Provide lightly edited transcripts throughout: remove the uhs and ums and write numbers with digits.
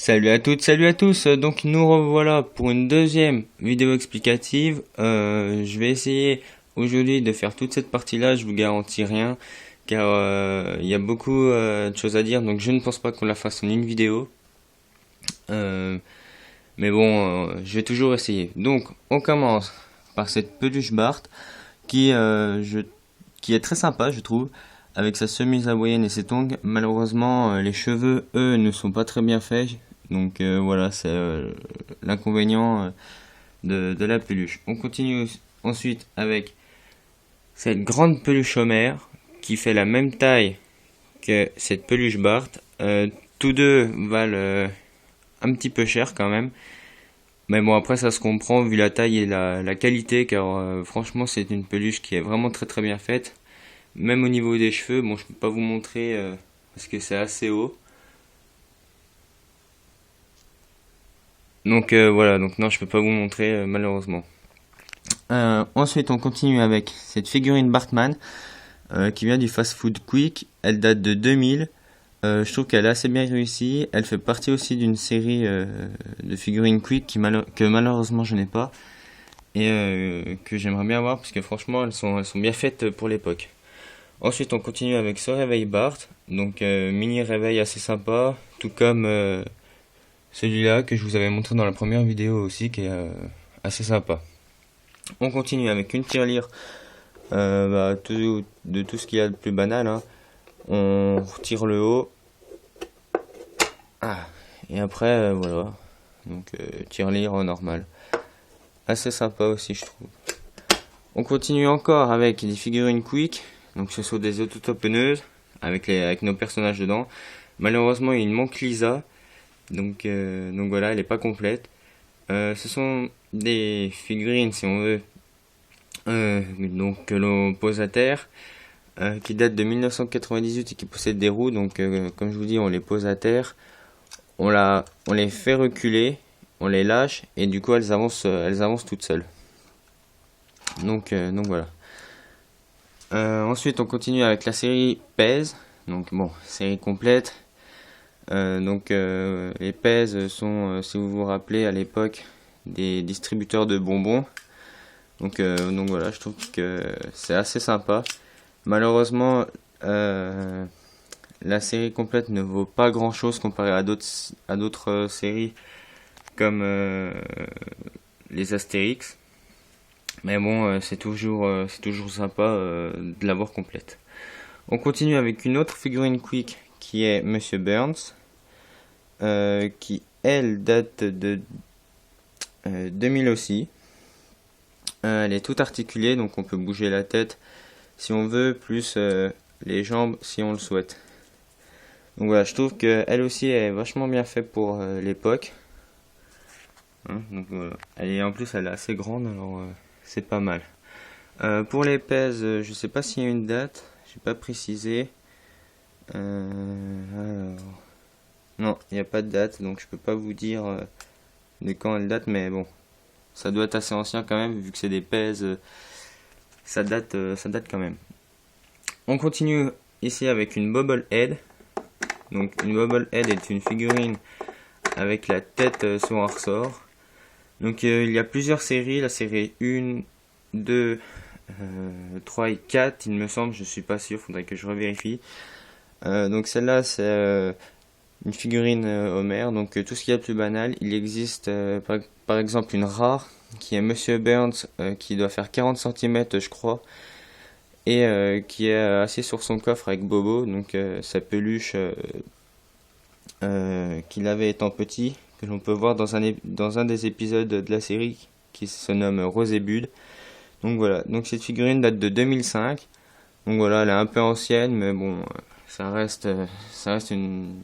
Salut à toutes, salut à tous. Donc nous revoilà pour une deuxième vidéo explicative. Je vais essayer aujourd'hui de faire toute cette partie-là. Je vous garantis rien, car il y a beaucoup de choses à dire. Donc je ne pense pas qu'on la fasse en une vidéo. Euh, mais bon, je vais toujours essayer. Donc on commence par cette peluche Bart qui est très sympa, je trouve, avec sa chemise hawaïenne et ses tongs. Malheureusement, les cheveux, eux, ne sont pas très bien faits. Donc voilà, c'est l'inconvénient de la peluche. On continue ensuite avec cette grande peluche Homer qui fait la même taille que cette peluche Bart. Tous deux valent un petit peu cher quand même. Mais bon, après ça se comprend vu la taille et la qualité, car franchement c'est une peluche qui est vraiment très très bien faite. Même au niveau des cheveux, bon je peux pas vous montrer parce que c'est assez haut. Donc voilà, donc non je peux pas vous montrer malheureusement. Ensuite on continue avec cette figurine Bartman qui vient du Fast Food Quick. Elle date de 2000. Je trouve qu'elle est assez bien réussie. Elle fait partie aussi d'une série de figurines Quick que malheureusement je n'ai pas et que j'aimerais bien avoir parce que franchement elles sont bien faites pour l'époque. Ensuite on continue avec ce réveil Bart, donc mini réveil assez sympa, tout comme celui-là que je vous avais montré dans la première vidéo aussi qui est assez sympa. On continue avec une tirelire de tout ce qu'il y a de plus banal, hein. On retire le haut. Ah, et après, voilà. Donc, tirelire en normal. Assez sympa aussi, je trouve. On continue encore avec des figurines Quick. Donc, ce sont des autotamponneuses avec nos personnages dedans. Malheureusement, il manque Lisa. Donc voilà, elle est pas complète. Ce sont des figurines, si on veut, donc que l'on pose à terre, qui datent de 1998 et qui possèdent des roues. Donc, comme je vous dis, on les pose à terre, on les fait reculer, on les lâche et du coup elles avancent toutes seules. Donc voilà. Ensuite, on continue avec la série Pez. Donc bon, série complète. Les Pez sont, si vous vous rappelez, à l'époque, des distributeurs de bonbons. Donc voilà, je trouve que c'est assez sympa. Malheureusement, la série complète ne vaut pas grand chose comparé à d'autres séries comme les Astérix. Mais bon, c'est toujours sympa de l'avoir complète. On continue avec une autre figurine Quick qui est Monsieur Burns, qui elle date de 2000 aussi. Elle est toute articulée, donc on peut bouger la tête si on veut, plus les jambes si on le souhaite. Donc voilà, je trouve qu'elle aussi est vachement bien faite pour l'époque. Hein, donc voilà. En plus elle est assez grande, alors c'est pas mal. Pour les pèses, je sais pas s'il y a une date, j'ai pas précisé. Alors... Non, il n'y a pas de date, donc je peux pas vous dire de quand elle date, mais bon, ça doit être assez ancien quand même, vu que c'est des pèses, ça date quand même. On continue ici avec une Bobblehead. Donc une Bobblehead est une figurine avec la tête sur un ressort. Donc il y a plusieurs séries, la série 1, 2, 3 et 4, il me semble, je suis pas sûr, faudrait que je revérifie. Donc celle-là c'est une figurine Homer, donc tout ce qu'il y a de plus banal. Il existe par exemple une rare qui est Monsieur Burns qui doit faire 40 cm je crois, et qui est assis sur son coffre avec Bobo, donc sa peluche qu'il avait étant petit, que l'on peut voir dans un des épisodes de la série qui se nomme Rose et Bud. Donc voilà, donc cette figurine date de 2005. Donc voilà, elle est un peu ancienne, mais bon, ça reste une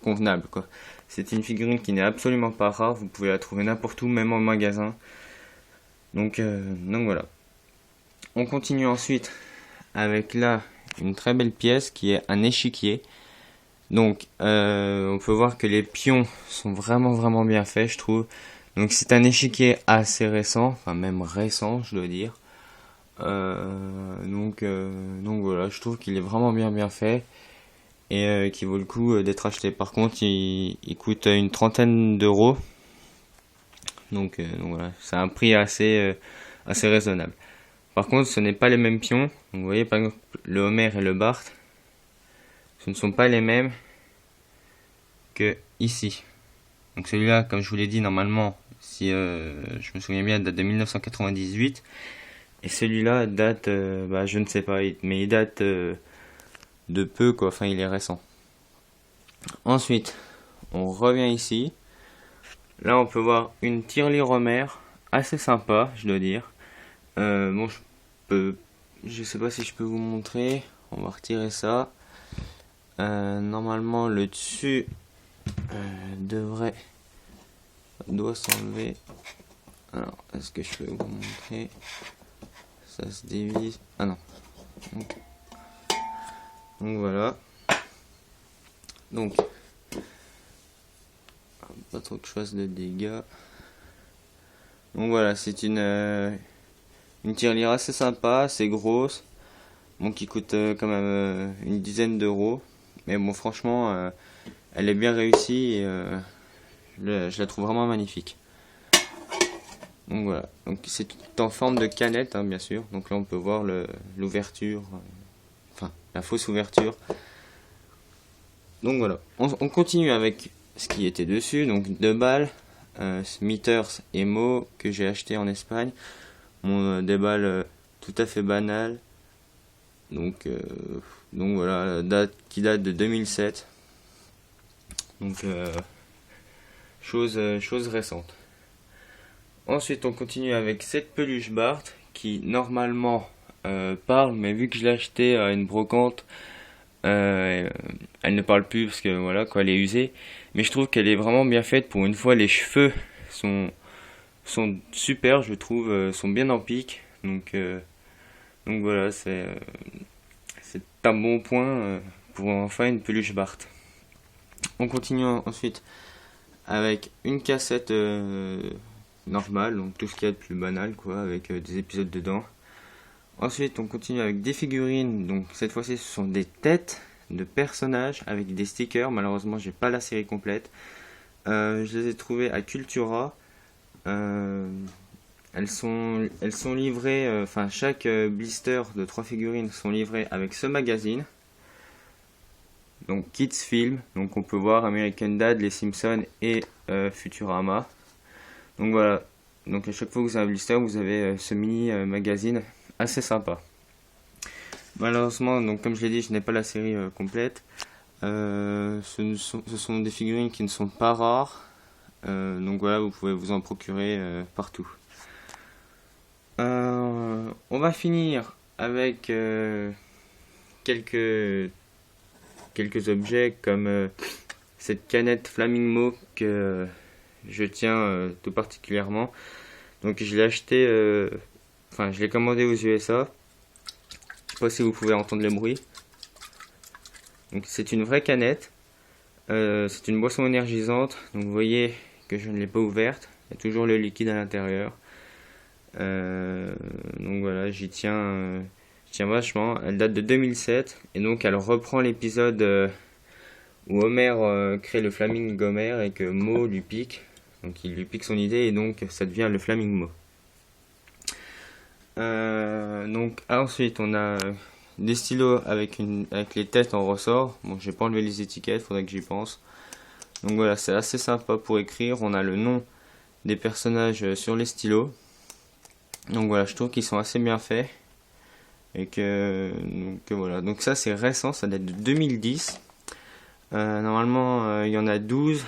convenable quoi. C'est une figurine qui n'est absolument pas rare, vous pouvez la trouver n'importe où, même en magasin. Donc voilà. On continue ensuite avec là une très belle pièce qui est un échiquier. Donc on peut voir que les pions sont vraiment bien faits, je trouve. Donc c'est un échiquier assez récent, enfin même récent je dois dire. Donc voilà, je trouve qu'il est vraiment bien fait. et qui vaut le coup d'être acheté. Par contre, il coûte une trentaine d'euros. Donc voilà, c'est un prix assez raisonnable. Par contre, ce n'est pas les mêmes pions. Donc, vous voyez par exemple le Homer et le Bart, ce ne sont pas les mêmes que ici. Donc celui-là, comme je vous l'ai dit, normalement, si je me souviens bien, date de 1998. Et celui-là date, je ne sais pas, mais il date de peu, quoi. Enfin, il est récent. Ensuite, on revient ici. Là, on peut voir une tirelire Homer, assez sympa, je dois dire. Bon, je sais pas si je peux vous montrer. On va retirer ça. Normalement, le dessus doit s'enlever. Alors, est-ce que je peux vous montrer? Ça se dévisse. Ah non. Donc voilà. Donc, pas trop que je fasse de dégâts. Donc voilà, c'est une tirelire assez sympa, assez grosse. Bon, qui coûte quand même une dizaine d'euros. Mais bon, franchement, elle est bien réussie et je la trouve vraiment magnifique. Donc voilà, donc c'est tout en forme de canette, hein, bien sûr. Donc là, on peut voir l'ouverture, enfin la fausse ouverture. Donc voilà, on continue avec ce qui était dessus. Donc 2 balles, Smithers et Mo que j'ai acheté en Espagne. Bon, des balles tout à fait banales. Donc voilà, qui date de 2007. Donc chose récente. Ensuite, on continue avec cette peluche Bart qui normalement parle, mais vu que je l'ai acheté à une brocante, elle ne parle plus parce que voilà quoi, elle est usée. Mais je trouve qu'elle est vraiment bien faite. Pour une fois, les cheveux sont super, je trouve, sont bien en pique. Donc voilà, c'est un bon point pour enfin une peluche Bart. On continue ensuite avec une cassette normale, donc tout ce qu'il y a de plus banal, quoi, avec des épisodes dedans. Ensuite, on continue avec des figurines. Donc cette fois-ci, ce sont des têtes de personnages avec des stickers. Malheureusement, j'ai pas la série complète. Je les ai trouvées à Cultura. Elles sont livrées, enfin chaque blister de 3 figurines sont livrées avec ce magazine. Donc Kids Film, donc on peut voir American Dad, Les Simpsons et Futurama. Donc voilà, donc à chaque fois que vous avez un blister, vous avez ce mini magazine assez sympa. Malheureusement, donc comme je l'ai dit, je n'ai pas la série complète. Ce sont des figurines qui ne sont pas rares. Donc voilà, vous pouvez vous en procurer partout. On va finir avec quelques objets comme cette canette Flamingo que je tiens tout particulièrement. Donc je l'ai acheté, je l'ai commandé aux USA. Je sais pas si vous pouvez entendre le bruit. Donc c'est une vraie canette. C'est une boisson énergisante. Donc vous voyez que je ne l'ai pas ouverte. Il y a toujours le liquide à l'intérieur. Donc voilà, j'y tiens vachement. Elle date de 2007 et donc elle reprend l'épisode où Homer crée le Flaming Homer et que Mo lui pique. Donc il lui pique son idée et donc ça devient le Flaming Mo. Donc ensuite on a des stylos avec les têtes en ressort. Bon, j'ai pas enlevé les étiquettes, faudrait que j'y pense. Donc voilà, c'est assez sympa pour écrire. On a le nom des personnages sur les stylos. Donc voilà, je trouve qu'ils sont assez bien faits. Et donc voilà, donc ça c'est récent, ça date de 2010. Normalement il y en a 12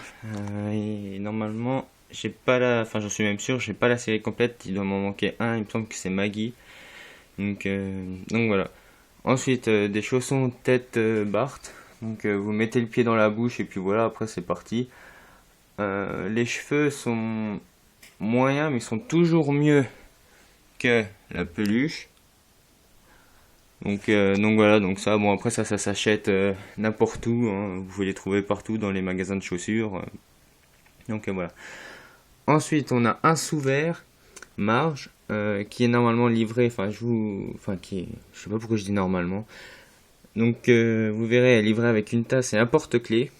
et normalement j'en suis même sûr, j'ai pas la série complète, il doit m'en manquer un, il me semble que c'est Maggie. Donc voilà. Ensuite des chaussons tête Bart. Donc vous mettez le pied dans la bouche et puis voilà, après c'est parti. Les cheveux sont moyens mais ils sont toujours mieux que la peluche. Donc voilà, donc ça, bon après ça s'achète n'importe où, hein. Vous pouvez les trouver partout dans les magasins de chaussures. Donc voilà. Ensuite on a un sous-vert Marge qui est normalement livré, je sais pas pourquoi je dis normalement. Donc vous verrez, elle est livrée avec une tasse et un porte-clés.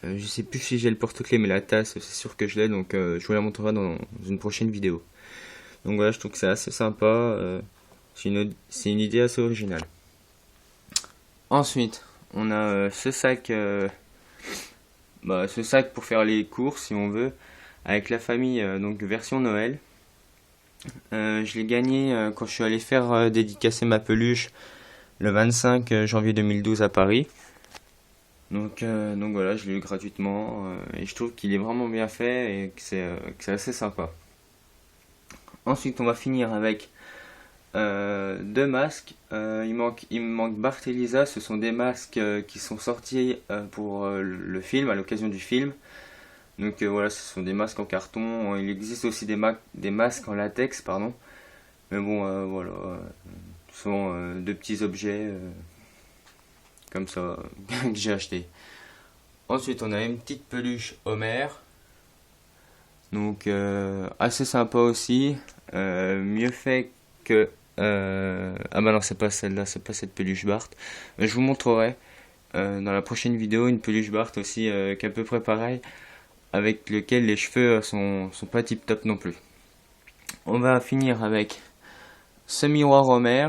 Je sais plus si j'ai le porte-clés, mais la tasse, c'est sûr que je l'ai, donc je vous la montrerai dans une prochaine vidéo. Donc voilà, je trouve que c'est assez sympa. C'est une idée assez originale. Ensuite, on a ce sac pour faire les courses si on veut, avec la famille, donc version Noël. Je l'ai gagné quand je suis allé faire dédicacer ma peluche le 25 janvier 2012 à Paris. Donc voilà, je l'ai eu gratuitement et je trouve qu'il est vraiment bien fait et que c'est assez sympa. Ensuite, on va finir avec deux masques. Il me manque Bart et Lisa. Ce sont des masques qui sont sortis pour le film, à l'occasion du film. Donc voilà, ce sont des masques en carton. Il existe aussi des masques en latex, pardon. Mais bon, voilà, ce sont deux petits objets comme ça que j'ai acheté. Ensuite, on a une petite peluche Homer. Donc assez sympa aussi. Mieux fait que... Ah bah non, c'est pas celle-là, c'est pas cette peluche Bart. Mais je vous montrerai dans la prochaine vidéo une peluche Bart aussi qui est à peu près pareil, avec lequel les cheveux sont pas tip top non plus. On va finir avec ce miroir Homer.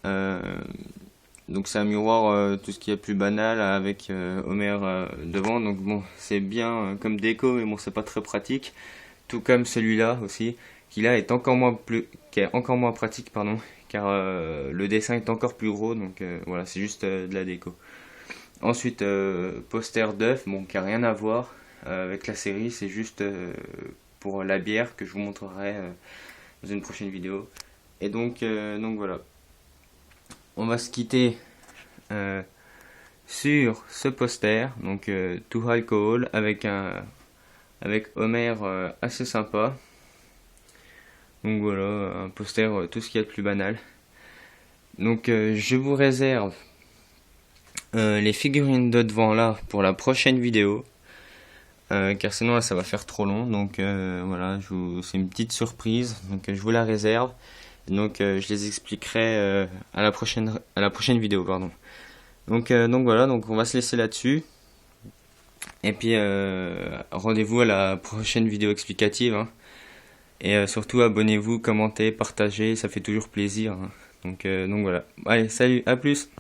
Euh, donc c'est un miroir tout ce qui est plus banal avec Homer devant. Donc bon, c'est bien comme déco, mais bon, c'est pas très pratique. Tout comme celui-là aussi, qui là est qui est encore moins pratique, pardon, car le dessin est encore plus gros. Donc voilà, c'est juste de la déco. Ensuite, poster d'œuf, bon, qui a rien à voir avec la série, c'est juste pour la bière que je vous montrerai dans une prochaine vidéo. Et donc voilà, on va se quitter sur ce poster, donc To Alcohol, avec Homer assez sympa. Donc voilà, un poster tout ce qu'il y a de plus banal. Donc je vous réserve les figurines de devant là pour la prochaine vidéo. Car sinon là, ça va faire trop long. Donc voilà, c'est une petite surprise. Donc je vous la réserve. Donc je les expliquerai à la prochaine vidéo, pardon. Donc voilà, donc on va se laisser là-dessus. Et puis rendez-vous à la prochaine vidéo explicative, hein. Et surtout abonnez-vous, commentez, partagez, ça fait toujours plaisir, hein. Donc voilà. Allez, salut, à plus.